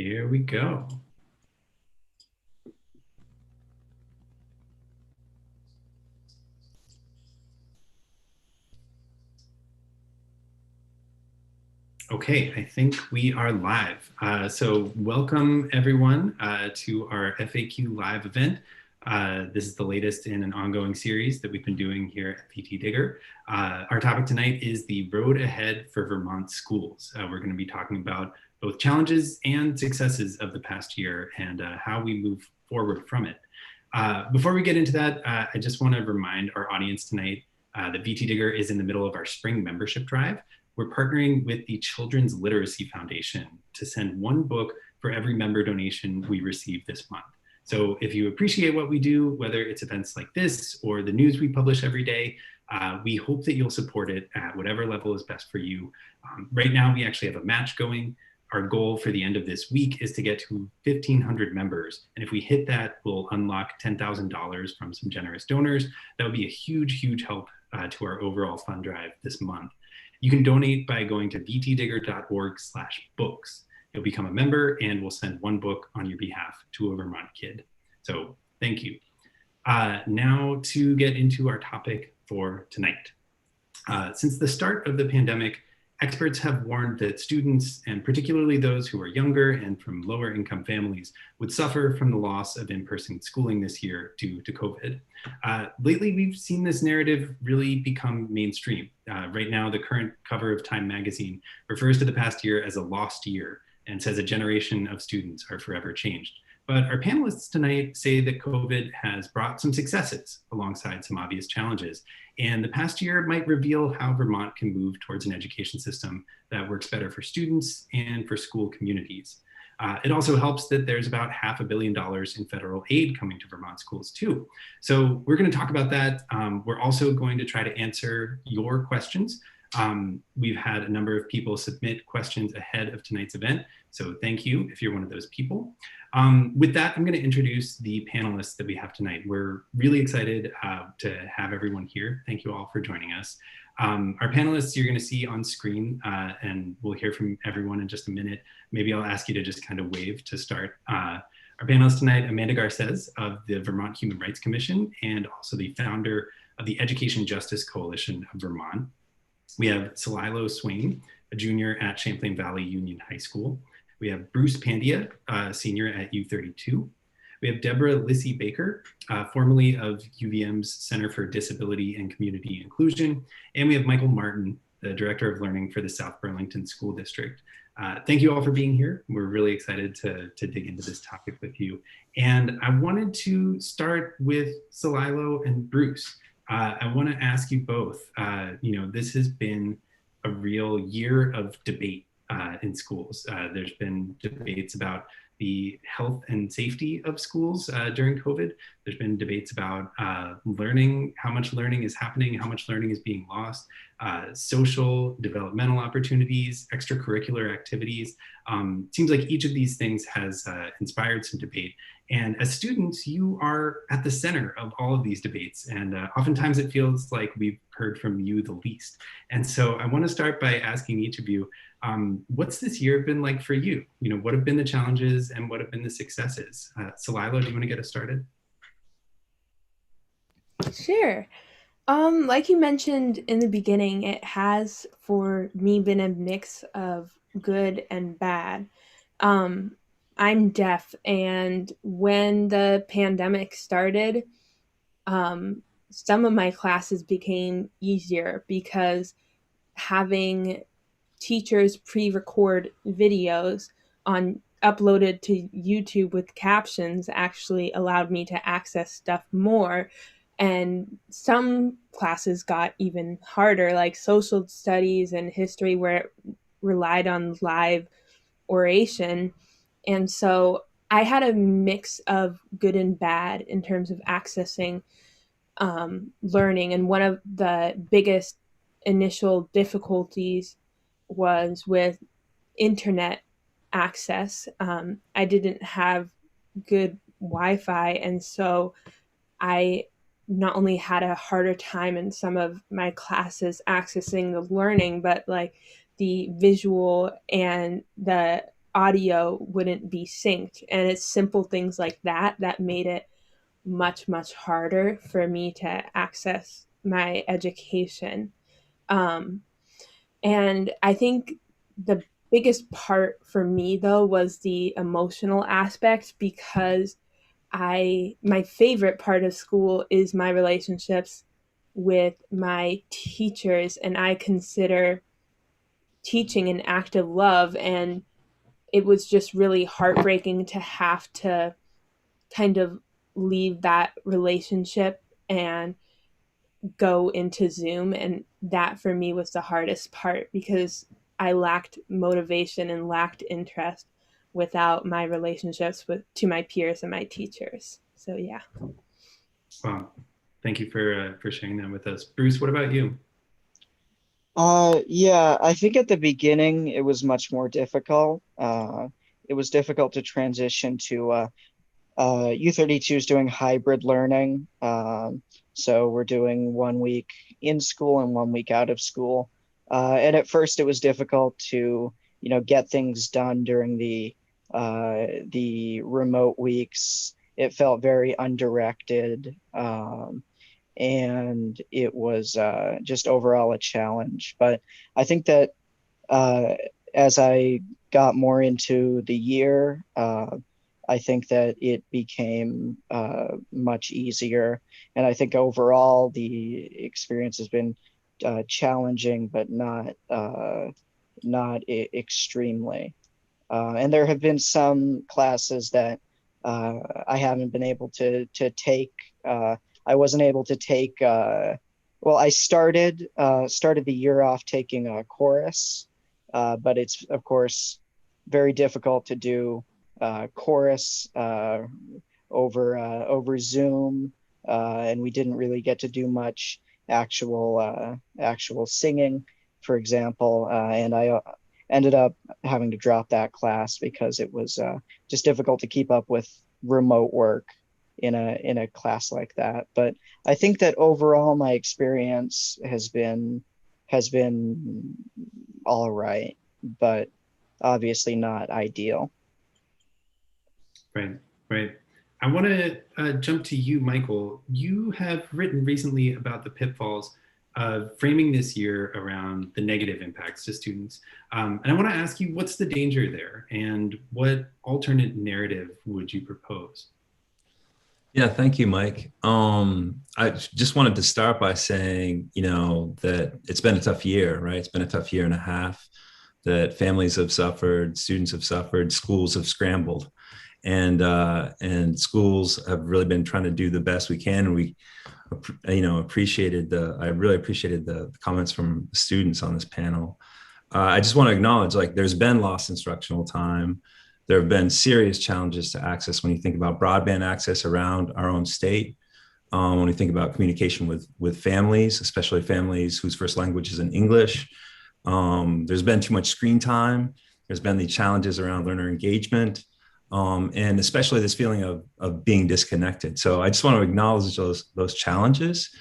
Here we go. Okay, I think we are live. So welcome everyone to our FAQ live event. This is the latest in an ongoing series that we've been doing here at VTDigger. Our topic tonight is the road ahead for Vermont schools. We're going to be talking about both challenges and successes of the past year and how we move forward from it. Before we get into that, I just want to remind our audience tonight that VTDigger is in the middle of our spring membership drive. We're partnering with the Children's Literacy Foundation to send one book for every member donation we receive this month. So if you appreciate what we do, whether it's events like this or the news we publish every day, we hope that you'll support it at whatever level is best for you. Right now, we actually have a match going. Our goal for the end of this week is to get to 1,500 members. And if we hit that, we'll unlock $10,000 from some generous donors. That would be a huge, huge help to our overall fund drive this month. You can donate by going to vtdigger.org/books. You'll become a member and we'll send one book on your behalf to a Vermont kid. So thank you. Now to get into our topic for tonight. Since the start of the pandemic, experts have warned that students, and particularly those who are younger and from lower income families, would suffer from the loss of in-person schooling this year due to COVID. Lately, we've seen this narrative really become mainstream. Right now, the current cover of Time magazine refers to the past year as a lost year and says a generation of students are forever changed. But our panelists tonight say that COVID has brought some successes alongside some obvious challenges. And the past year might reveal how Vermont can move towards an education system that works better for students and for school communities. It also helps that there's about $500 million in federal aid coming to Vermont schools too. So we're going to talk about that. We're also going to try to answer your questions. We've had a number of people submit questions ahead of tonight's event. So thank you if you're one of those people. With that, I'm going to introduce the panelists that we have tonight. We're really excited to have everyone here. Thank you all for joining us. Our panelists you're going to see on screen, and we'll hear from everyone in just a minute. Maybe I'll ask you to just kind of wave to start. Our panelists tonight, Amanda Garcés of the Vermont Human Rights Commission, and also the founder of the Education Justice Coalition of Vermont. We have Celilo Swain, a junior at Champlain Valley Union High School. We have Bruce Pandya, senior at U32. We have Deborah Lisi-Baker, formerly of UVM's Center for Disability and Community Inclusion. And we have Michael Martin, the Director of Learning for the South Burlington School District. Thank you all for being here. We're really excited to dig into this topic with you. And I wanted to start with Celilo and Bruce. I want to ask you both, this has been a real year of debate in schools. There's been debates about the health and safety of schools during COVID. There's been debates about learning, how much learning is happening, how much learning is being lost, social, developmental opportunities, extracurricular activities. Seems like each of these things has inspired some debate. And as students, you are at the center of all of these debates. And oftentimes it feels like we've heard from you the least. And so I want to start by asking each of you, what's this year been like for you? What have been the challenges and what have been the successes? Celilo, do you want to get us started? Sure. Like you mentioned in the beginning, it has for me been a mix of good and bad. I'm deaf, and when the pandemic started, some of my classes became easier because having teachers pre-record videos on uploaded to YouTube with captions actually allowed me to access stuff more. And some classes got even harder, like social studies and history, where it relied on live oration. And so I had a mix of good and bad in terms of accessing learning. And one of the biggest initial difficulties was with internet access. I didn't have good Wi-Fi, and so I not only had a harder time in some of my classes accessing the learning, but like the visual and the audio wouldn't be synced. And it's simple things like that that made it much, much harder for me to access my education. Um, and I think the biggest part for me, though, was the emotional aspect, because my favorite part of school is my relationships with my teachers, and I consider teaching an act of love. And it was just really heartbreaking to have to kind of leave that relationship and go into Zoom. And that for me was the hardest part, because I lacked motivation and lacked interest without my relationships with to my peers and my teachers. So yeah. Wow. Thank you for sharing that with us. Bruce, what about you? Yeah, I think at the beginning it was much more difficult. It was difficult to transition to U32 is doing hybrid learning. So we're doing 1 week in school and 1 week out of school. And at first it was difficult to, get things done during the remote weeks. It felt very undirected. And it was just overall a challenge. But I think that uh, as I got more into the year, I think that it became much easier. And I think overall the experience has been challenging, but not extremely. And there have been some classes that I haven't been able to take. I wasn't able to take. Well, I started the year off taking a chorus, but it's of course very difficult to do chorus over Zoom, and we didn't really get to do much actual singing, for example. And I ended up having to drop that class because it was just difficult to keep up with remote work in a class like that. But I think that overall my experience has been all right, but obviously not ideal. Right, right. I want to jump to you, Michael. You have written recently about the pitfalls of framing this year around the negative impacts to students. And I want to ask you, what's the danger there, and what alternate narrative would you propose? Yeah, thank you, Mike. I just wanted to start by saying, that it's been a tough year, right? It's been a tough year and a half, that families have suffered, students have suffered, schools have scrambled, and schools have really been trying to do the best we can. And we, I really appreciated the comments from students on this panel. I just want to acknowledge, like, there's been lost instructional time. There have been serious challenges to access when you think about broadband access around our own state. When we think about communication with families, especially families whose first language is in English. There's been too much screen time. There's been the challenges around learner engagement, and especially this feeling of being disconnected. So I just want to acknowledge those challenges.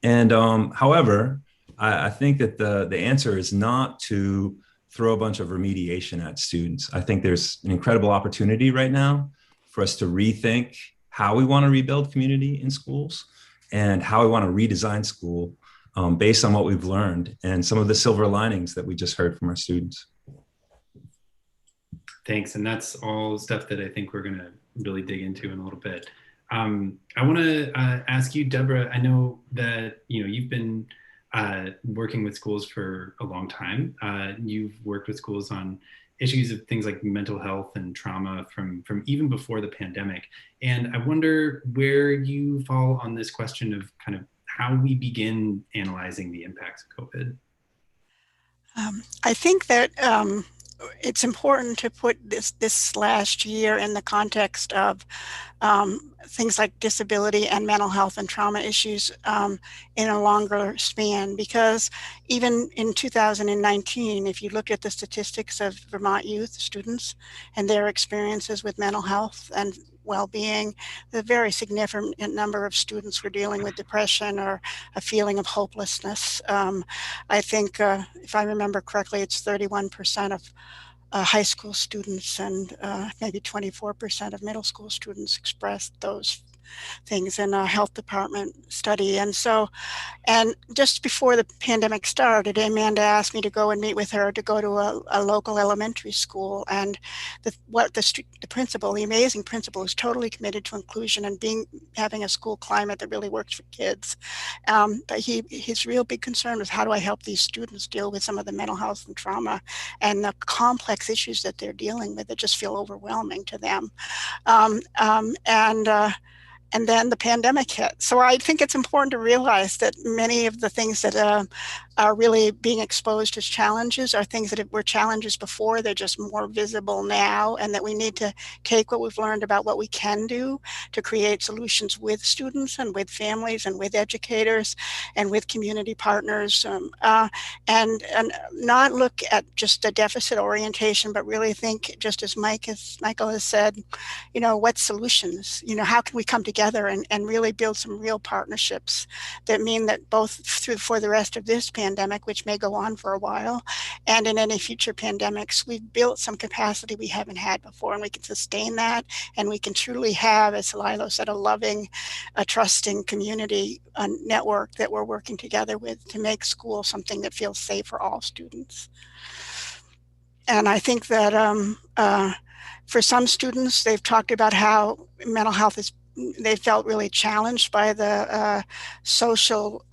And however, I think that the answer is not to throw a bunch of remediation at students. I think there's an incredible opportunity right now for us to rethink how we want to rebuild community in schools and how we want to redesign school based on what we've learned and some of the silver linings that we just heard from our students. Thanks. And that's all stuff that I think we're going to really dig into in a little bit. I want to ask you, Deborah, I know that you've been working with schools for a long time. You've worked with schools on issues of things like mental health and trauma from even before the pandemic. And I wonder where you fall on this question of kind of how we begin analyzing the impacts of COVID. I think that it's important to put this last year in the context of things like disability and mental health and trauma issues in a longer span, because even in 2019, if you look at the statistics of Vermont youth students and their experiences with mental health and well-being, a very significant number of students were dealing with depression or a feeling of hopelessness. I think, if I remember correctly, it's 31% high school students, and maybe 24% of middle school students expressed those things in a health department study. And just before the pandemic started, Amanda asked me to go and meet with her to go to a local elementary school. And the principal, the amazing principal, is totally committed to inclusion and having a school climate that really works for kids. But his real big concern was, how do I help these students deal with some of the mental health and trauma and the complex issues that they're dealing with that just feel overwhelming to them. And then the pandemic hit. So I think it's important to realize that many of the things that are really being exposed as challenges are things that were challenges before. They're just more visible now, and that we need to take what we've learned about what we can do to create solutions with students and with families and with educators and with community partners, and not look at just a deficit orientation, but really think, just as Michael has said, what solutions, how can we come together and really build some real partnerships that mean that both for the rest of this pandemic, which may go on for a while, and in any future pandemics, we've built some capacity we haven't had before, and we can sustain that, and we can truly have, as Celilo said, a loving, a trusting community network that we're working together with to make school something that feels safe for all students. And I think that for some students, they've talked about how mental health they felt really challenged by the social,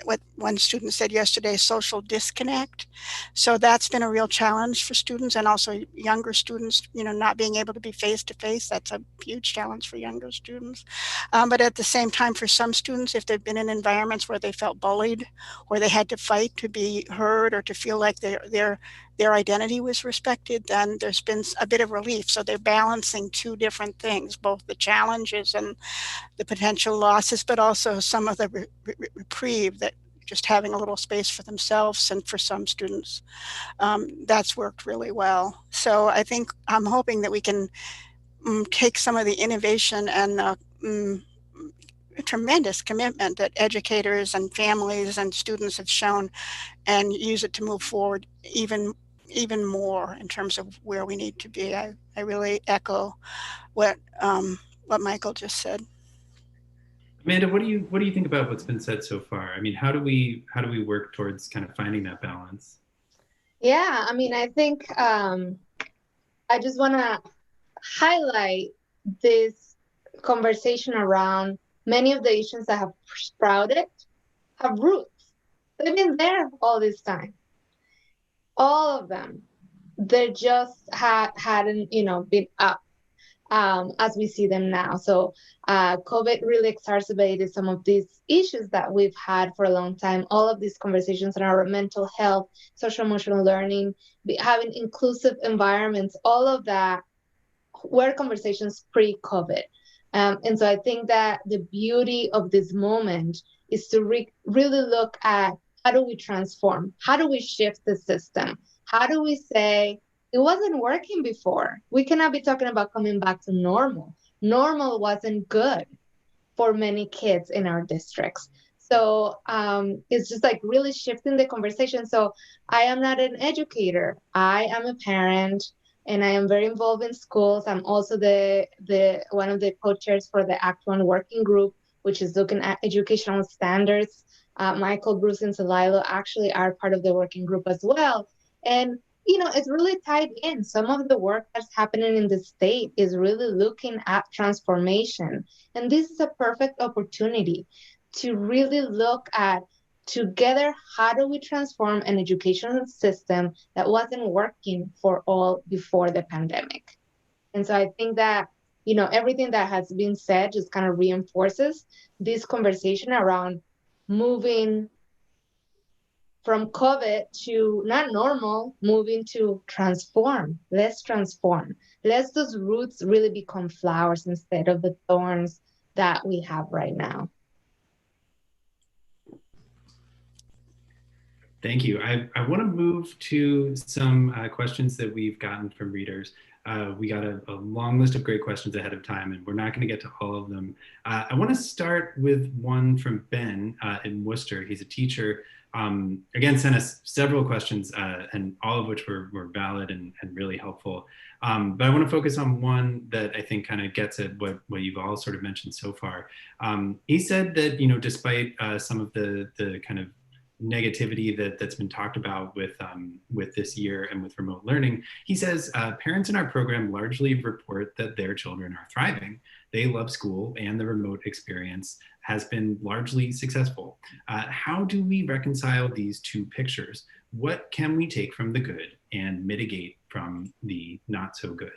what one student said yesterday, social disconnect. So that's been a real challenge for students, and also younger students, not being able to be face-to-face. That's a huge challenge for younger students. But at the same time, for some students, if they've been in environments where they felt bullied, or they had to fight to be heard, or to feel like their identity was respected, then there's been a bit of relief. So they're balancing two different things, both the challenges and the potential losses, but also some of the reprieve that just having a little space for themselves. And for some students, that's worked really well. So I think I'm hoping that we can take some of the innovation and tremendous commitment that educators and families and students have shown, and use it to move forward even more in terms of where we need to be. I really echo what Michael just said. Amanda, what do you think about what's been said so far? I mean, how do we work towards kind of finding that balance? Yeah, I mean, I think I just want to highlight this conversation around many of the issues that have sprouted have roots. They've been there all this time. All of them. They just hadn't, been up as we see them now. So COVID really exacerbated some of these issues that we've had for a long time. All of these conversations around mental health, social emotional learning, having inclusive environments, all of that were conversations pre-COVID. And so I think that the beauty of this moment is to really look at, how do we transform? How do we shift the system? How do we say, it wasn't working before? We cannot be talking about coming back to normal. Normal wasn't good for many kids in our districts. So it's just like really shifting the conversation. So I am not an educator. I am a parent, and I am very involved in schools. I'm also the one of the co-chairs for the Act One working group, which is looking at educational standards. Michael, Bruce, and Celilo actually are part of the working group as well. And, it's really tied in. Some of the work that's happening in the state is really looking at transformation. And this is a perfect opportunity to really look at, together, how do we transform an educational system that wasn't working for all before the pandemic? And so I think that, everything that has been said just kind of reinforces this conversation around moving from COVID to not normal, moving to transform. Let's transform. Let's those roots really become flowers instead of the thorns that we have right now. Thank you. I want to move to some questions that we've gotten from readers. We got a long list of great questions ahead of time, and we're not going to get to all of them. I want to start with one from Ben in Worcester. He's a teacher again, sent us several questions, and all of which were valid and really helpful. But I want to focus on one that I think kind of gets at what you've all sort of mentioned so far. He said that, despite some of the kind of negativity that's been talked about with this year and with remote learning, he says parents in our program largely report that their children are thriving. They love school, and the remote experience has been largely successful. How do we reconcile these two pictures? What can we take from the good and mitigate from the not so good?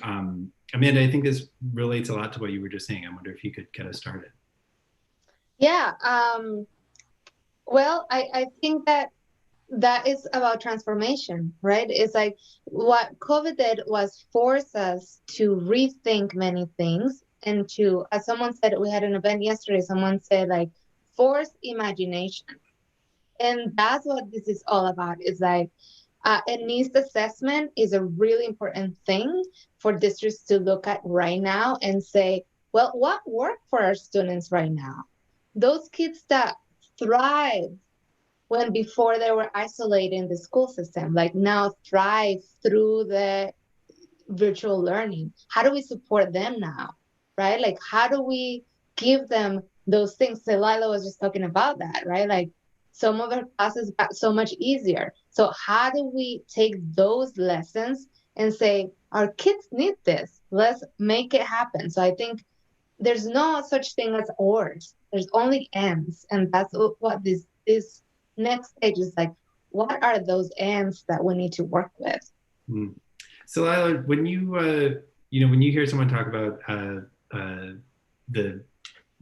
Amanda, I think this relates a lot to what you were just saying. I wonder if you could get us started. Yeah. Well, I think that is about transformation, right? It's like what COVID did was force us to rethink many things, and to, as someone said, we had an event yesterday, someone said, like, force imagination. And that's what this is all about. Is like a needs assessment is a really important thing for districts to look at right now and say, well, what worked for our students right now? Those kids that thrive when before they were isolated in the school system, like now thrive through the virtual learning. How do we support them now, right? Like, how do we give them those things? Celilo was just talking about that, right? Like, some of our classes got so much easier. So how do we take those lessons and say, our kids need this, let's make it happen? So I think there's no such thing as ors. There's only ands. And that's what this next stage is like. What are those ands that we need to work with? So Lila, when you when you hear someone talk about the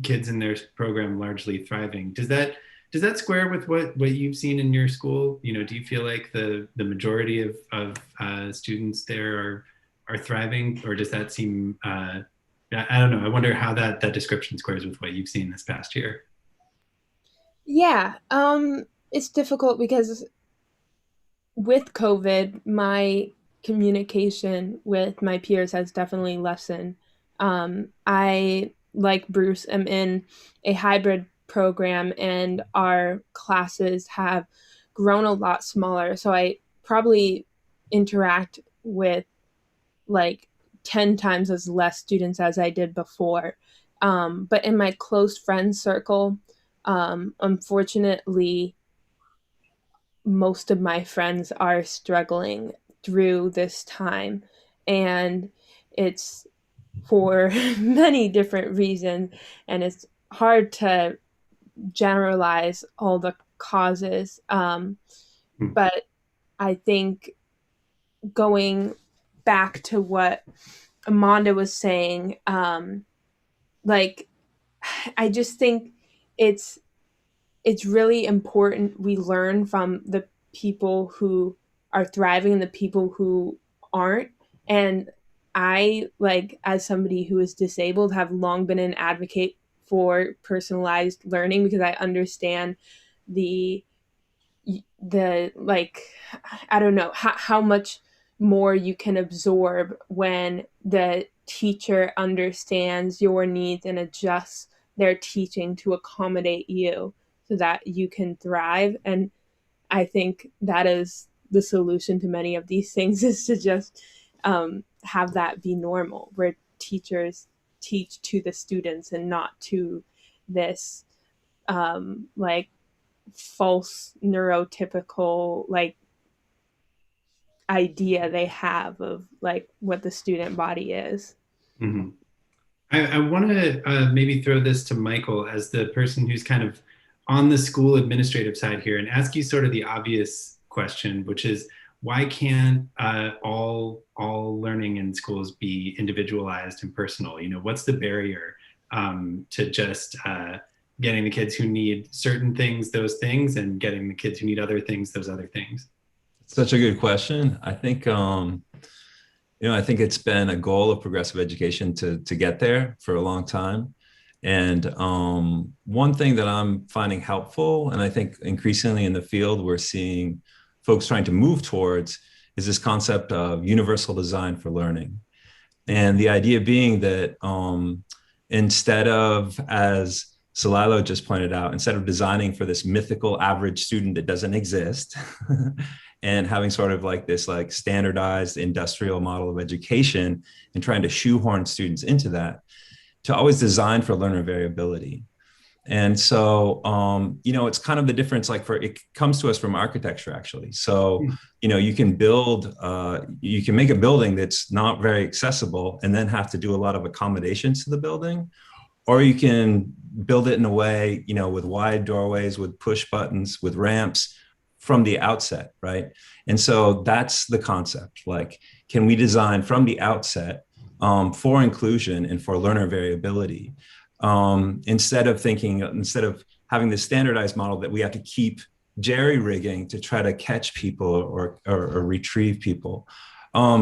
kids in their program largely thriving, does that square with what you've seen in your school? Do you feel like the majority of students there are thriving, or does that seem I don't know. I wonder how that description squares with what you've seen this past year. Yeah, it's difficult because with COVID, my communication with my peers has definitely lessened. I, like Bruce, am in a hybrid program, and our classes have grown a lot smaller. So I probably interact with like 10 times as less students as I did before. But in my close friend circle, unfortunately, most of my friends are struggling through this time, and it's for many different reasons, and it's hard to generalize all the causes. But I think going back to what Amanda was saying, like, I just think it's really important we learn from the people who are thriving and the people who aren't. And I, like, as somebody who is disabled, have long been an advocate for personalized learning, because I understand the like, I don't know how much more you can absorb when the teacher understands your needs and adjusts their teaching to accommodate you so that you can thrive. And I think that is the solution to many of these things, is to just have that be normal, where teachers teach to the students and not to this like false neurotypical like idea they have of like what the student body is. Mm-hmm. I want to maybe throw this to Michael as the person who's kind of on the school administrative side here, and ask you sort of the obvious question, which is, why can't all learning in schools be individualized and personal? What's the barrier to just getting the kids who need certain things, those things, and getting the kids who need other things, those other things? Such a good question. I think, I think it's been a goal of progressive education to get there for a long time. And one thing that I'm finding helpful, and I think increasingly in the field we're seeing folks trying to move towards, is this concept of universal design for learning. And the idea being that instead of, as Celilo just pointed out, instead of designing for this mythical average student that doesn't exist and having sort of like this like standardized industrial model of education and trying to shoehorn students into that, to always design for learner variability. And so, it's kind of the difference, like it comes to us from architecture, actually. So, you can you can make a building that's not very accessible and then have to do a lot of accommodations to the building, or you can build it in a way, with wide doorways, with push buttons, with ramps from the outset, right? And so that's the concept. Like, can we design from the outset for inclusion and for learner variability? Instead of having this standardized model that we have to keep jerry-rigging to try to catch people or retrieve people. I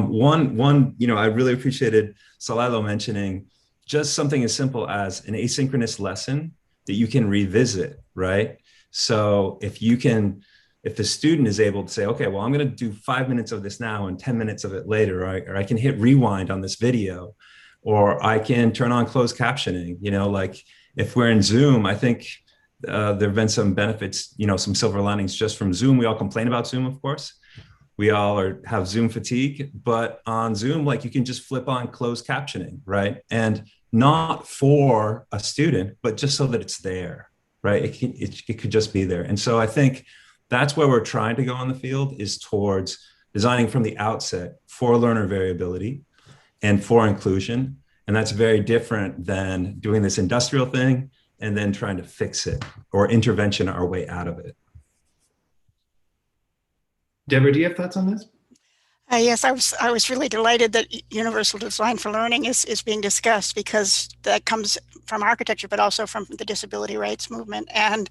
really appreciated Celilo mentioning just something as simple as an asynchronous lesson that you can revisit, right? So if the student is able to say, okay, well, I'm going to do 5 minutes of this now and 10 minutes of it later, or I can hit rewind on this video, or I can turn on closed captioning, like if we're in Zoom, I think there have been some benefits, some silver linings just from Zoom. We all complain about Zoom, of course. We all have Zoom fatigue, but on Zoom, like you can just flip on closed captioning, right? And not for a student, but just so that it's there, right? It could just be there. And so I think that's where we're trying to go in the field, is towards designing from the outset for learner variability and for inclusion. And that's very different than doing this industrial thing and then trying to fix it or intervention our way out of it. Deborah, do you have thoughts on this? Yes, I was really delighted that universal design for learning is being discussed, because that comes from architecture, but also from the disability rights movement. And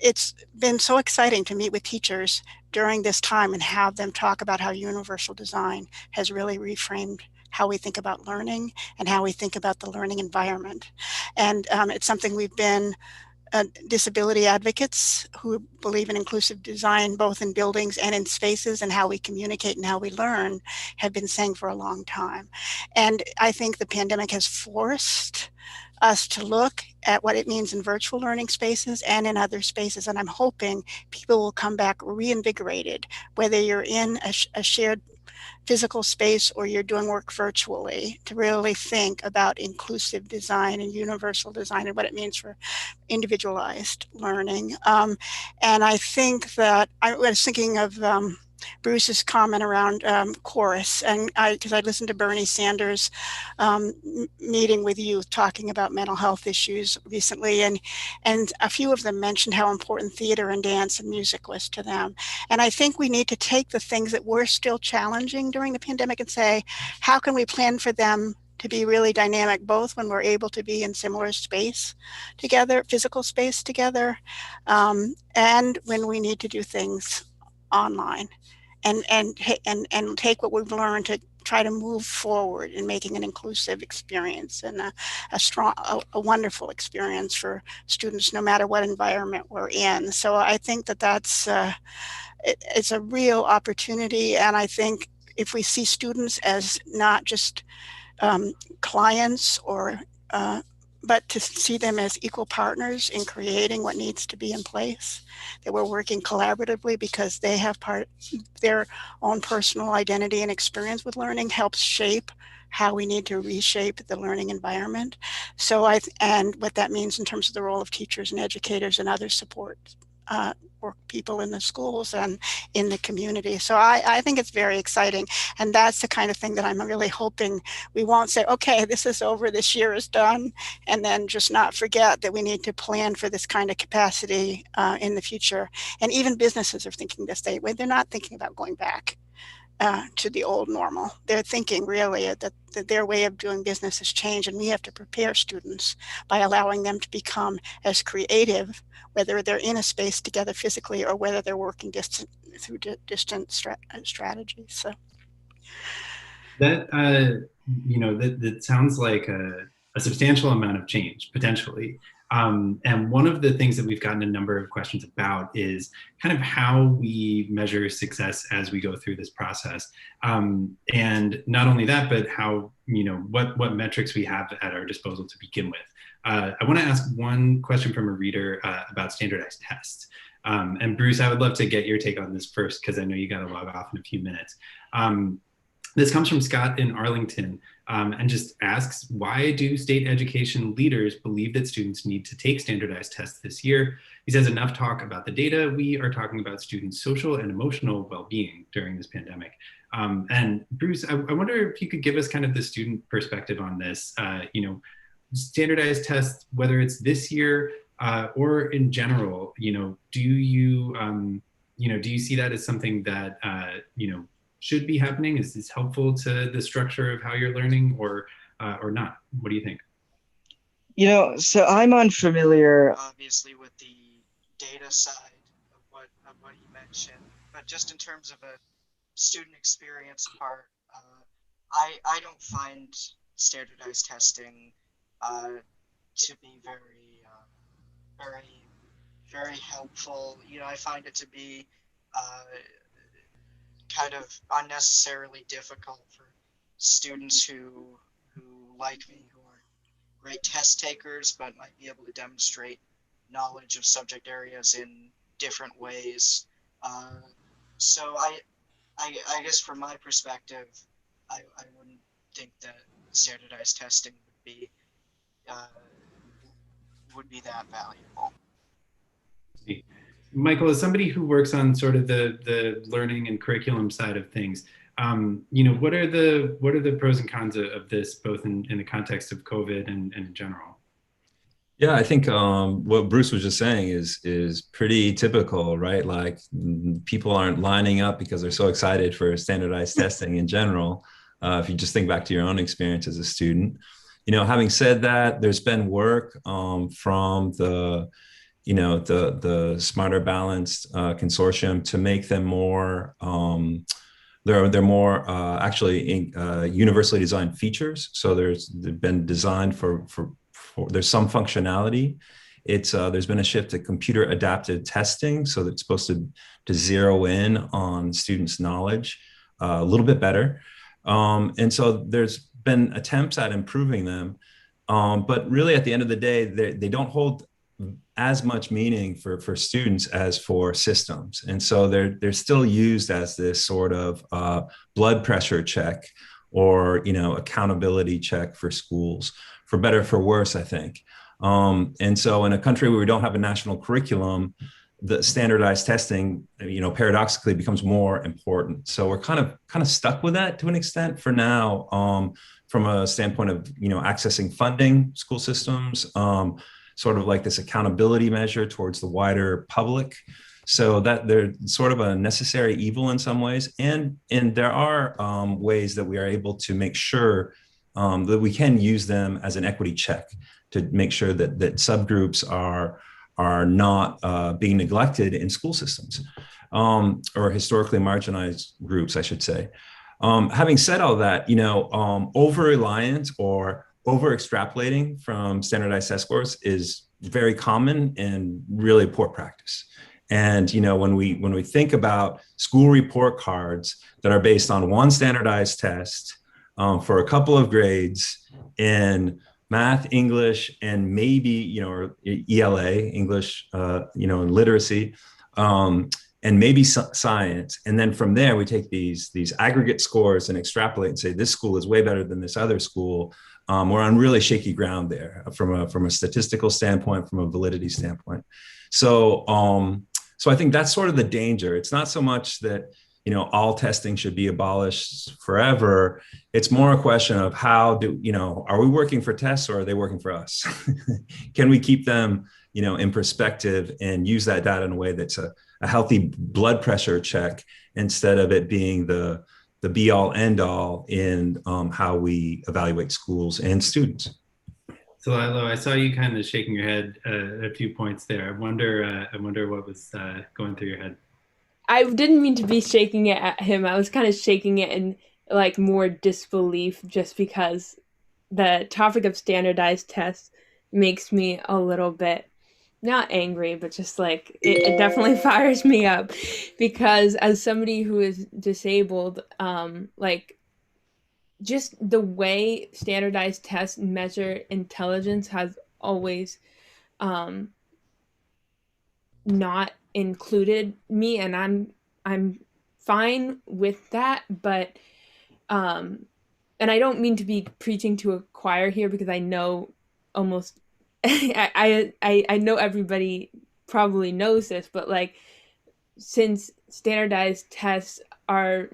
it's been so exciting to meet with teachers during this time and have them talk about how universal design has really reframed how we think about learning and how we think about the learning environment. And it's something we've been disability advocates who believe in inclusive design, both in buildings and in spaces, and how we communicate and how we learn, have been saying for a long time. And I think the pandemic has forced us to look at what it means in virtual learning spaces and in other spaces. And I'm hoping people will come back reinvigorated, whether you're in a shared physical space or you're doing work virtually, to really think about inclusive design and universal design and what it means for individualized learning. And I think that I was thinking of Bruce's comment around chorus, and because I listened to Bernie Sanders' meeting with youth talking about mental health issues recently, and a few of them mentioned how important theater and dance and music was to them. And I think we need to take the things that were still challenging during the pandemic and say, how can we plan for them to be really dynamic, both when we're able to be in similar space together, physical space together, and when we need to do things online, and take what we've learned to try to move forward in making an inclusive experience and a wonderful experience for students, no matter what environment we're in. So I think that's it's a real opportunity. And I think if we see students as not just clients but to see them as equal partners in creating what needs to be in place, that we're working collaboratively because they have their own personal identity and experience with learning, helps shape how we need to reshape the learning environment. So and what that means in terms of the role of teachers and educators and other support work people in the schools and in the community. So I think it's very exciting. And that's the kind of thing that I'm really hoping we won't say, okay, this is over, this year is done, and then just not forget that we need to plan for this kind of capacity in the future. And even businesses are thinking this way. They're not thinking about going back to the old normal. They're thinking really that their way of doing business has changed, and we have to prepare students by allowing them to become as creative, whether they're in a space together physically or whether they're working through distant strategies. So that that sounds like a substantial amount of change potentially. And one of the things that we've gotten a number of questions about is kind of how we measure success as we go through this process. And not only that, but how, what metrics we have at our disposal to begin with. I want to ask one question from a reader about standardized tests. And Bruce, I would love to get your take on this first, because I know you got to log off in a few minutes. This comes from Scott in Arlington, and just asks, why do state education leaders believe that students need to take standardized tests this year? He says, enough talk about the data. We are talking about students' social and emotional well-being during this pandemic. And Bruce, I wonder if you could give us kind of the student perspective on this. Standardized tests, whether it's this year or in general, do you see that as something that should be happening? Is this helpful to the structure of how you're learning, or not? What do you think? So I'm unfamiliar, obviously, with the data side of what he mentioned, but just in terms of a student experience part, I don't find standardized testing to be very helpful. I find it to be kind of unnecessarily difficult for students who like me, who are great test takers, but might be able to demonstrate knowledge of subject areas in different ways. So I guess from my perspective, I wouldn't think that standardized testing would be that valuable. Michael, as somebody who works on sort of the learning and curriculum side of things, what are the pros and cons of this, both in the context of COVID and in general? Yeah, I think what Bruce was just saying is pretty typical, right? Like, people aren't lining up because they're so excited for standardized testing in general. If you just think back to your own experience as a student. Having said that, there's been work from the Smarter Balanced consortium to make them more, they're more actually universally designed features. So they've been designed for there's some functionality. There's been a shift to computer adaptive testing, so it's supposed to zero in on students' knowledge a little bit better. And so there's been attempts at improving them, but really at the end of the day, they don't hold as much meaning for students as for systems. And so they're still used as this sort of blood pressure check, or accountability check for schools, for better or for worse, I think. And so in a country where we don't have a national curriculum, the standardized testing, paradoxically becomes more important. So we're kind of stuck with that to an extent for now, from a standpoint of accessing funding, school systems, sort of like this accountability measure towards the wider public. So that they're sort of a necessary evil in some ways, and there are ways that we are able to make sure that we can use them as an equity check to make sure that subgroups are not being neglected in school systems, or historically marginalized groups, I should say. Having said all that, over-reliance or over-extrapolating from standardized test scores is very common and really poor practice. And when we think about school report cards that are based on one standardized test for a couple of grades in math, English, and maybe or ELA, English, and literacy, and maybe science, and then from there we take these aggregate scores and extrapolate and say this school is way better than this other school. We're on really shaky ground there from a statistical standpoint, from a validity standpoint. So I think that's sort of the danger. It's not so much that all testing should be abolished forever. It's more a question of how are we working for tests, or are they working for us? Can we keep them in perspective and use that data in a way that's a healthy blood pressure check, instead of it being the be all end all in how we evaluate schools and students. Celilo, I saw you kind of shaking your head at a few points there. I wonder what was going through your head. I didn't mean to be shaking it at him. I was kind of shaking it in like more disbelief, just because the topic of standardized tests makes me a little bit not angry, but just like it definitely fires me up, because as somebody who is disabled, like just the way standardized tests measure intelligence has always not included me, and I'm fine with that. But and I don't mean to be preaching to a choir here, because I know almost I know everybody probably knows this, but like, since standardized tests are,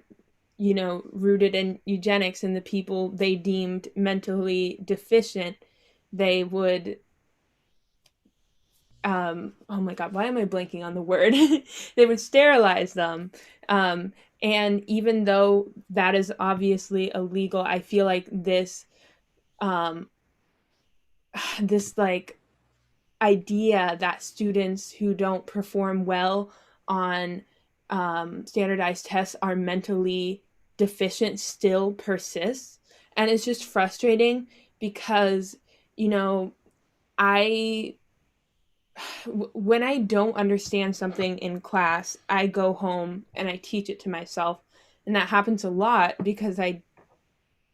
you know, rooted in eugenics and the people they deemed mentally deficient, they would oh my god, why am I blanking on the word? They would sterilize them. And even though that is obviously illegal, I feel like this like idea that students who don't perform well on standardized tests are mentally deficient still persists. And it's just frustrating because, you know, when I don't understand something in class, I go home and I teach it to myself. And that happens a lot because I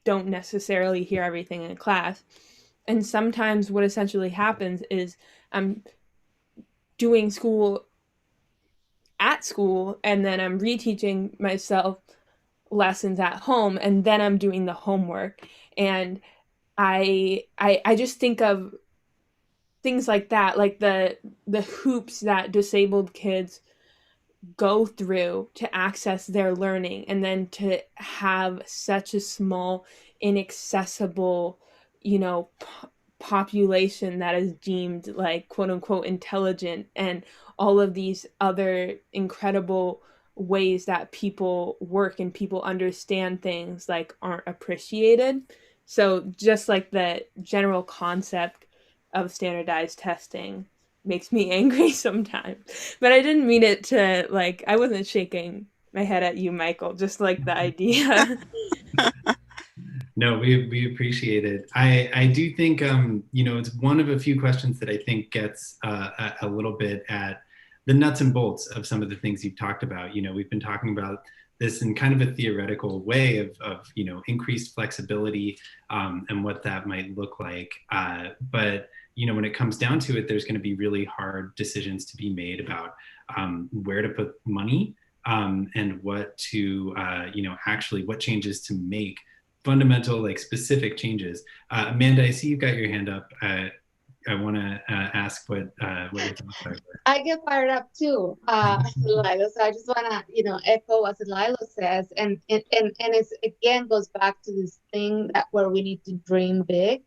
don't necessarily hear everything in class. And sometimes what essentially happens is I'm doing school at school, and then I'm reteaching myself lessons at home, and then I'm doing the homework. And I just think of things like that, like the hoops that disabled kids go through to access their learning, and then to have such a small, inaccessible, you know, population that is deemed like quote unquote intelligent, and all of these other incredible ways that people work and people understand things like aren't appreciated. So just like the general concept of standardized testing makes me angry sometimes. But I didn't mean it to, like, I wasn't shaking my head at you, Michael, just like the idea. No, we appreciate it. I do think, you know, it's one of a few questions that I think gets a little bit at the nuts and bolts of some of the things you've talked about. You know, we've been talking about this in kind of a theoretical way of you know, increased flexibility and what that might look like. But you know, when it comes down to it, there's going to be really hard decisions to be made about where to put money and what to, you know, actually what changes to make, fundamental, like specific changes. Amanda, I see you've got your hand up. I want to ask what your thoughts are. I get fired up too, Celilo. So I just want to, you know, echo what Celilo says, and it's again goes back to this thing that where we need to dream big.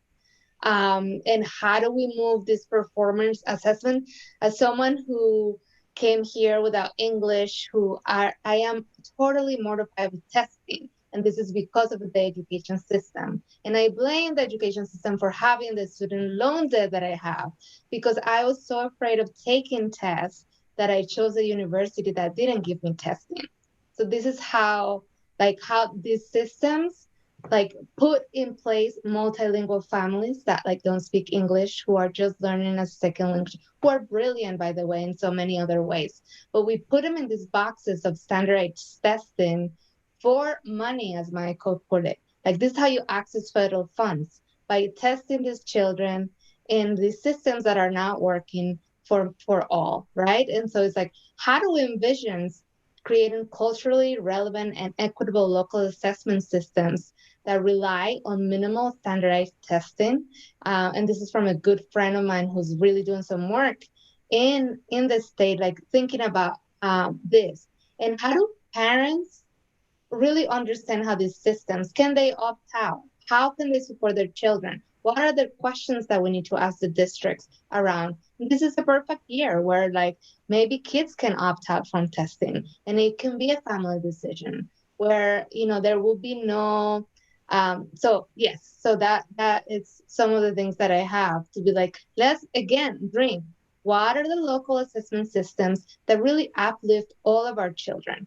And how do we move this performance assessment? As someone who came here without English, I am totally mortified with testing. And this is because of the education system. And I blame the education system for having the student loan debt that I have, because I was so afraid of taking tests that I chose a university that didn't give me testing. So this is how these systems like put in place multilingual families that like don't speak English, who are just learning a second language, who are brilliant, by the way, in so many other ways. But we put them in these boxes of standardized testing for money, as Michael put it. Like, this is how you access federal funds, by testing these children in these systems that are not working for all, right? And so it's like, how do we envision creating culturally relevant and equitable local assessment systems that rely on minimal standardized testing? And this is from a good friend of mine who's really doing some work in the state, like thinking about this. And how do parents really understand how these systems, can they opt out? How can they support their children? What are the questions that we need to ask the districts around? This is a perfect year where like maybe kids can opt out from testing, and it can be a family decision where, you know, there will be no so yes, so that is some of the things that I have to be like, let's again dream. What are the local assessment systems that really uplift all of our children?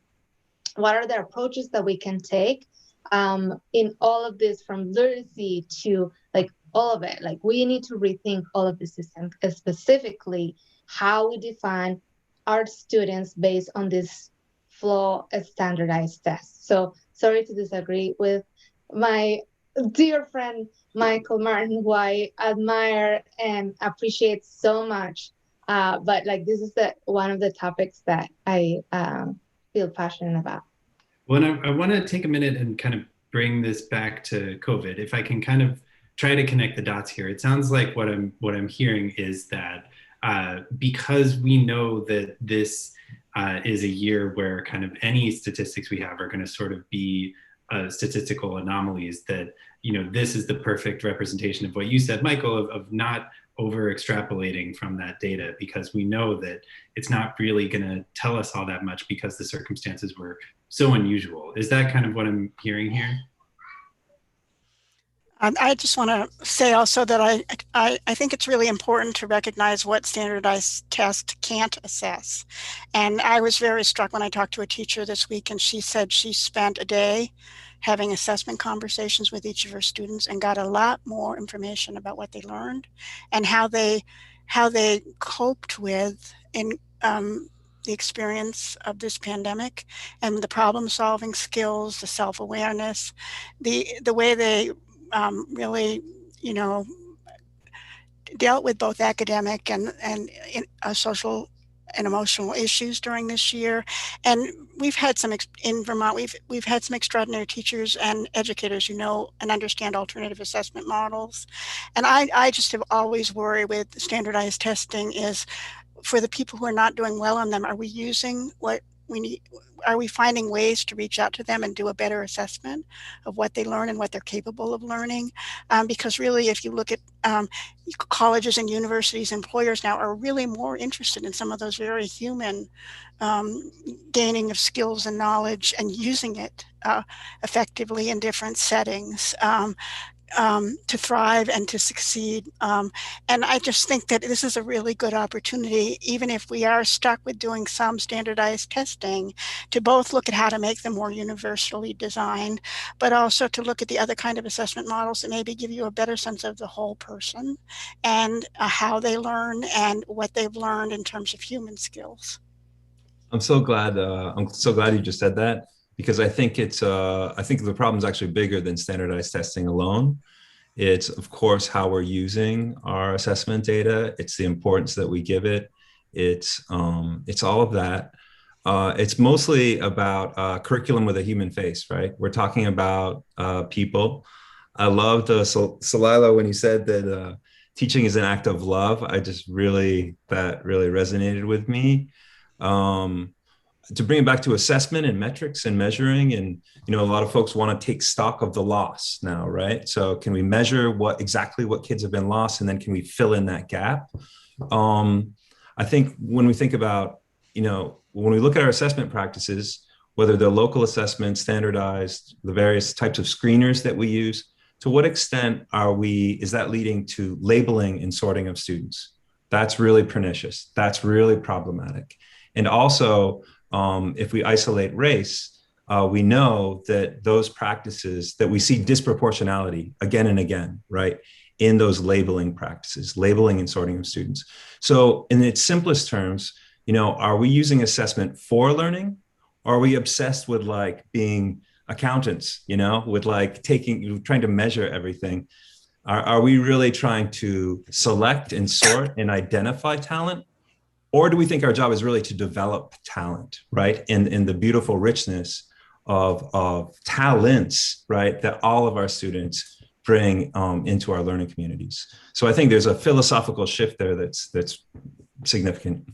What are the approaches that we can take in all of this, from literacy to like all of it? Like, we need to rethink all of the systems, specifically how we define our students based on this flow of standardized tests. So sorry to disagree with my dear friend Michael Martin, who I admire and appreciate so much. But like this is one of the topics that I feel passionate about. Well, I want to take a minute and kind of bring this back to COVID. If I can kind of try to connect the dots here, it sounds like what I'm hearing is that because we know that this is a year where kind of any statistics we have are going to sort of be statistical anomalies, that this is the perfect representation of what you said, Michael, of not over extrapolating from that data, because we know that it's not really going to tell us all that much because the circumstances were so unusual. Is that kind of what I'm hearing here? I just want to say also that I think it's really important to recognize what standardized test can't assess. And I was very struck when I talked to a teacher this week, and she said she spent a day having assessment conversations with each of her students and got a lot more information about what they learned and how they coped with the experience of this pandemic, and the problem solving skills, the self-awareness, the way they really, dealt with both academic and social and emotional issues during this year. And we've had some in Vermont. We've had some extraordinary teachers and educators who know and understand alternative assessment models. And I just have always worried with standardized testing is for the people who are not doing well on them. Are we using what we need? Are we finding ways to reach out to them and do a better assessment of what they learn and what they're capable of learning? Because really, if you look at colleges and universities, employers now are really more interested in some of those very human gaining of skills and knowledge and using it effectively in different settings. To thrive and to succeed. And I just think that this is a really good opportunity, even if we are stuck with doing some standardized testing, to both look at how to make them more universally designed, but also to look at the other kind of assessment models that maybe give you a better sense of the whole person and how they learn and what they've learned in terms of human skills. I'm so glad you just said that, because I think I think the problem is actually bigger than standardized testing alone. It's, of course, how we're using our assessment data. It's the importance that we give it. It's all of that. It's mostly about curriculum with a human face, right? We're talking about people. I loved Celilo when he said that teaching is an act of love. That really resonated with me. To bring it back to assessment and metrics and measuring, and a lot of folks want to take stock of the loss now, right? So can we measure exactly what kids have been lost, and then can we fill in that gap? I think when we think about, when we look at our assessment practices, whether they're local assessments, standardized, the various types of screeners that we use, to what extent is that leading to labeling and sorting of students? That's really pernicious. That's really problematic. And also, if we isolate race, we know that those practices, that we see disproportionality again and again, right, in those labeling practices, labeling and sorting of students. So in its simplest terms, are we using assessment for learning? Or are we obsessed with being accountants, with trying to measure everything? Are we really trying to select and sort and identify talent? Or do we think our job is really to develop talent, right? In the beautiful richness of talents, right, that all of our students bring into our learning communities. So I think there's a philosophical shift there that's significant.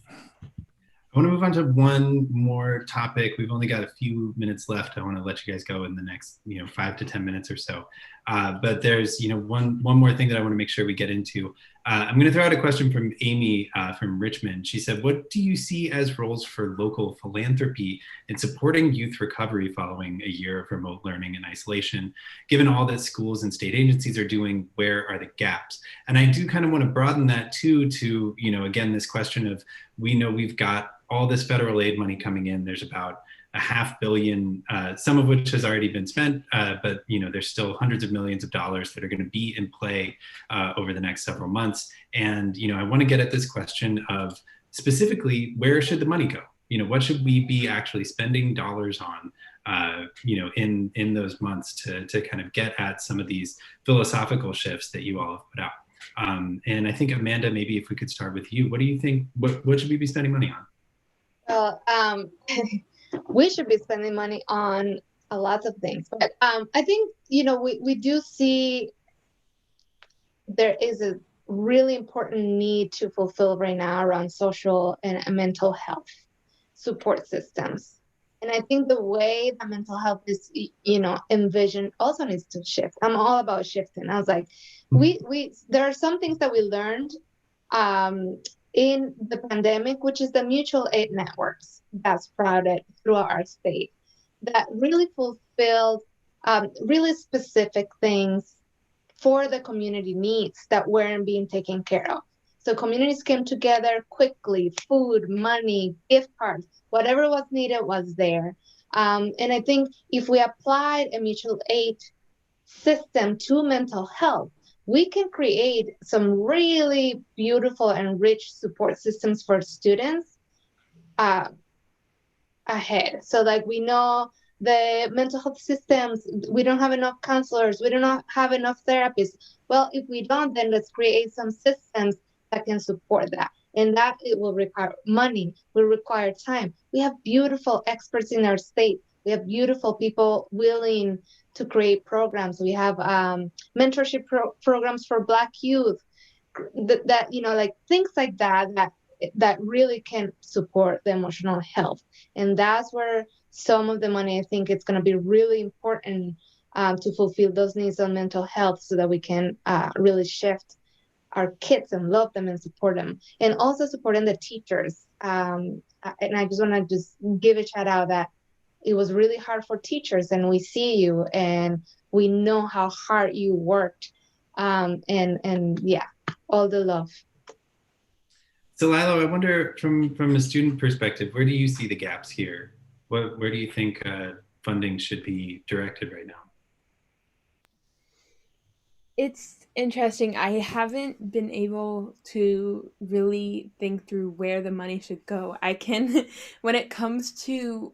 I want to move on to one more topic. We've only got a few minutes left. I want to let you guys go in the next 5 to 10 minutes or so. But there's one more thing that I want to make sure we get into. I'm going to throw out a question from Amy from Richmond. She said, what do you see as roles for local philanthropy in supporting youth recovery following a year of remote learning and isolation? Given all that schools and state agencies are doing, where are the gaps? And I do kind of want to broaden that too to, again, this question of, we know we've got all this federal aid money coming in. There's about $500 million, some of which has already been spent, but there's still hundreds of millions of dollars that are going to be in play over the next several months. And I want to get at this question of specifically, where should the money go? What should we be actually spending dollars on in those months to kind of get at some of these philosophical shifts that you all have put out. And I think, Amanda, maybe if we could start with you, what do you think, what should we be spending money on? Well, we should be spending money on a lot of things, but I think, we do see there is a really important need to fulfill right now around social and mental health support systems. And I think the way that mental health is, envisioned also needs to shift. I'm all about shifting. I was like, there are some things that we learned in the pandemic, which is the mutual aid networks that sprouted throughout our state that really fulfilled really specific things for the community needs that weren't being taken care of. So communities came together quickly, food, money, gift cards, whatever was needed was there. And I think if we applied a mutual aid system to mental health, we can create some really beautiful and rich support systems for students ahead. So like we know the mental health systems, we don't have enough counselors, we do not have enough therapists. Well, if we don't, then let's create some systems that can support that. And that it will require money, will require time. We have beautiful experts in our state. We have beautiful people willing to create programs. We have mentorship programs for Black youth that like things like that really can support the emotional health. And that's where some of the money, I think it's going to be really important to fulfill those needs on mental health so that we can really shift our kids and love them and support them. And also supporting the teachers. And I just want to just give a shout out that it was really hard for teachers, and we see you and we know how hard you worked. And yeah, all the love. Celilo, I wonder from a student perspective, where do you see the gaps here? Where do you think funding should be directed right now? It's interesting. I haven't been able to really think through where the money should go. I can, when it comes to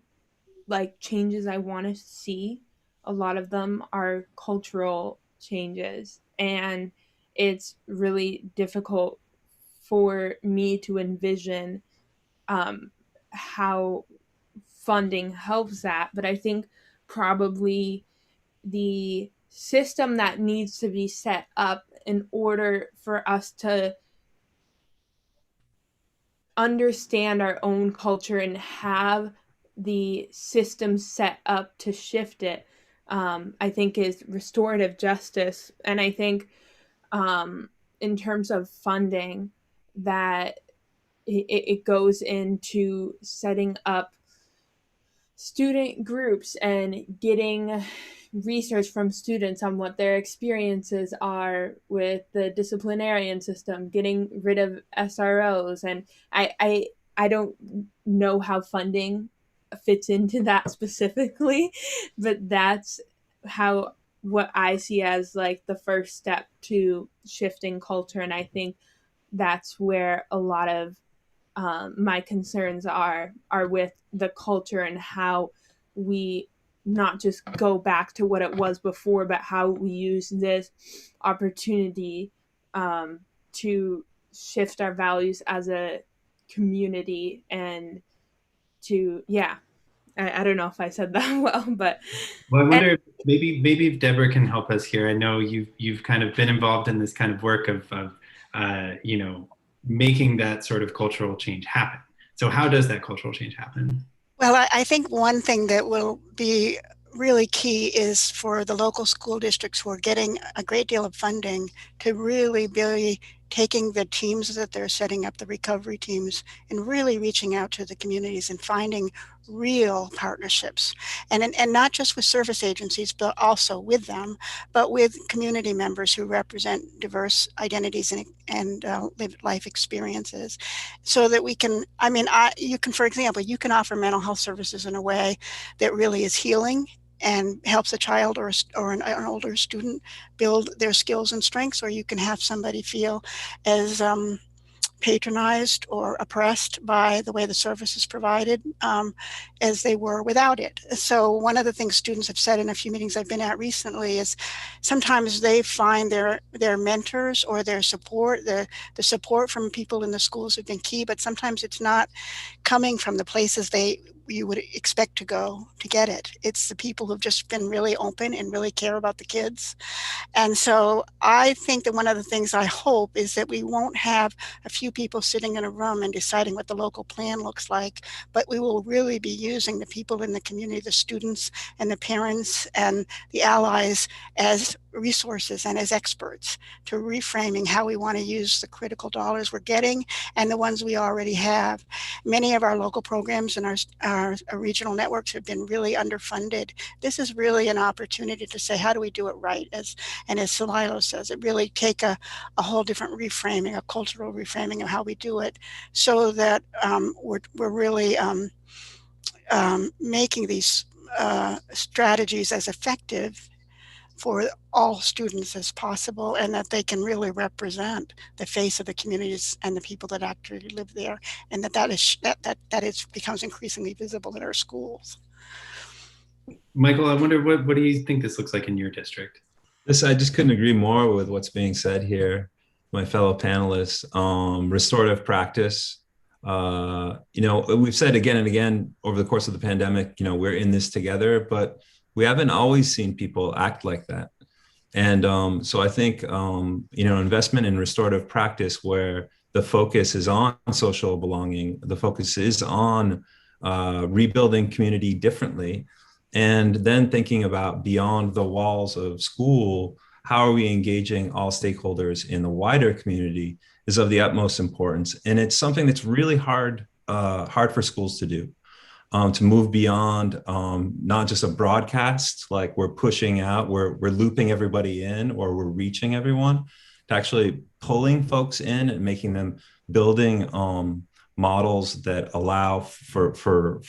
like changes I want to see, a lot of them are cultural changes, and it's really difficult for me to envision how funding helps that. But I think probably the system that needs to be set up in order for us to understand our own culture and have the system set up to shift it, I think is restorative justice. And I think in terms of funding, that it goes into setting up student groups and getting research from students on what their experiences are with the disciplinarian system, getting rid of SROs. And I don't know how funding fits into that specifically, but that's what I see as like the first step to shifting culture. And I think that's where a lot of my concerns are with the culture and how we not just go back to what it was before, but how we use this opportunity to shift our values as a community. And to, yeah, I don't know if I said that well, but. Well, I wonder if maybe if Deborah can help us here. I know you've kind of been involved in this kind of work of making that sort of cultural change happen. So how does that cultural change happen? Well, I think one thing that will be really key is for the local school districts who are getting a great deal of funding to really be taking the teams that they're setting up, the recovery teams, and really reaching out to the communities and finding real partnerships. And not just with service agencies, but also with them, but with community members who represent diverse identities and lived life experiences. So that we can, you can, for example, you can offer mental health services in a way that really is healing and helps a child or an older student build their skills and strengths, or you can have somebody feel as patronized or oppressed by the way the service is provided as they were without it. So one of the things students have said in a few meetings I've been at recently is sometimes they find their mentors or their support, the support from people in the schools have been key, but sometimes it's not coming from the places you would expect to go to get it. It's the people who've just been really open and really care about the kids. And so I think that one of the things I hope is that we won't have a few people sitting in a room and deciding what the local plan looks like, but we will really be using the people in the community, the students and the parents and the allies as resources and as experts to reframing how we want to use the critical dollars we're getting and the ones we already have. Many of our local programs and our regional networks have been really underfunded. This is really an opportunity to say, how do we do it right? As Celilo says, it really take a whole different reframing, a cultural reframing of how we do it, so that we're really making these strategies as effective for all students as possible, and that they can really represent the face of the communities and the people that actually live there, and that becomes increasingly visible in our schools. Michael, I wonder what do you think this looks like in your district? I just couldn't agree more with what's being said here, my fellow panelists. Restorative practice. We've said again and again over the course of the pandemic, we're in this together, but we haven't always seen people act like that. And so I think, investment in restorative practice where the focus is on social belonging, the focus is on rebuilding community differently, and then thinking about beyond the walls of school, how are we engaging all stakeholders in the wider community is of the utmost importance. And it's something that's really hard for schools to do. To move beyond not just a broadcast, like we're pushing out, we're looping everybody in, or we're reaching everyone, to actually pulling folks in and making them building models that allow for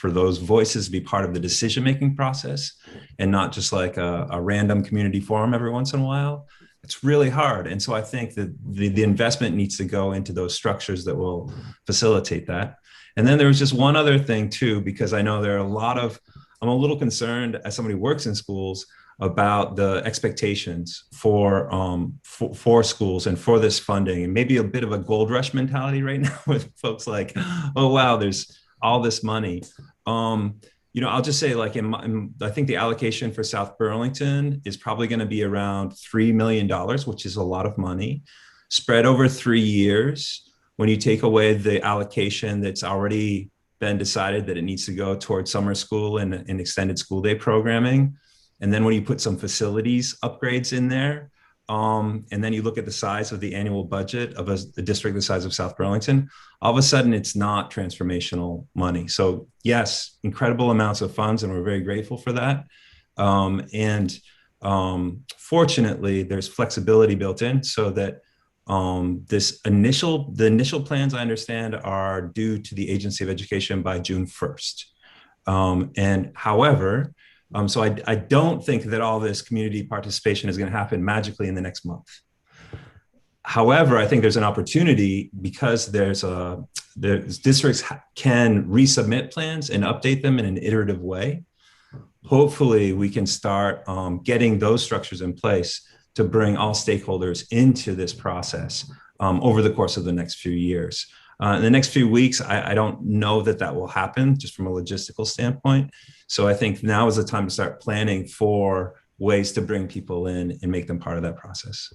those voices to be part of the decision-making process and not just like a random community forum every once in a while. It's really hard. And so I think that the investment needs to go into those structures that will facilitate that. And then there was just one other thing too, because I know there are I'm a little concerned as somebody who works in schools about the expectations for schools and for this funding, and maybe a bit of a gold rush mentality right now with folks like, oh, wow, there's all this money. I'll just say like I think the allocation for South Burlington is probably going to be around $3 million, which is a lot of money spread over 3 years. When you take away the allocation that's already been decided that it needs to go towards summer school and extended school day programming, and then when you put some facilities upgrades in there, and then you look at the size of the annual budget of a district the size of South Burlington, all of a sudden it's not transformational money. So yes, incredible amounts of funds, and we're very grateful for that. Fortunately, there's flexibility built in so that the initial plans, I understand, are due to the Agency of Education by June 1st. So I don't think that all this community participation is going to happen magically in the next month. However, I think there's an opportunity because districts can resubmit plans and update them in an iterative way. Hopefully, we can start getting those structures in place to bring all stakeholders into this process over the course of the next few years. In the next few weeks, I don't know that will happen just from a logistical standpoint. So I think now is the time to start planning for ways to bring people in and make them part of that process.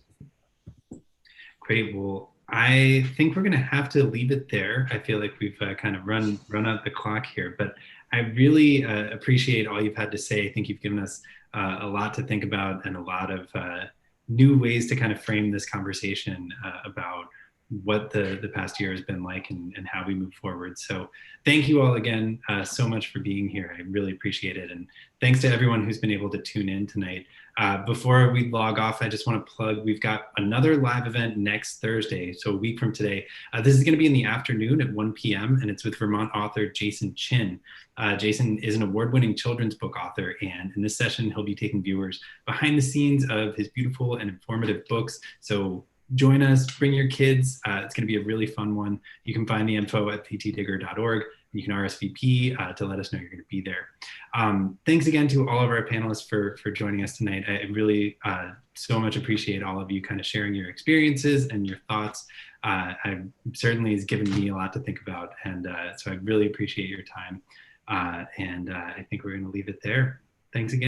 Great. Well, I think we're going to have to leave it there. I feel like we've kind of run out the clock here, but I really appreciate all you've had to say. I think you've given us a lot to think about and a lot of new ways to kind of frame this conversation about what the past year has been like and how we move forward. So thank you all again so much for being here. I really appreciate it. And thanks to everyone who's been able to tune in tonight. Before we log off, I just want to plug, we've got another live event next Thursday, so a week from today. This is going to be in the afternoon at 1 p.m. and it's with Vermont author Jason Chin. Jason is an award-winning children's book author, and in this session, he'll be taking viewers behind the scenes of his beautiful and informative books. So join us, bring your kids. It's going to be a really fun one. You can find the info at VTDigger.org. You can RSVP to let us know you're going to be there. Thanks again to all of our panelists for joining us tonight. I really so much appreciate all of you kind of sharing your experiences and your thoughts. Certainly has given me a lot to think about. And so I really appreciate your time. And I think we're going to leave it there. Thanks again.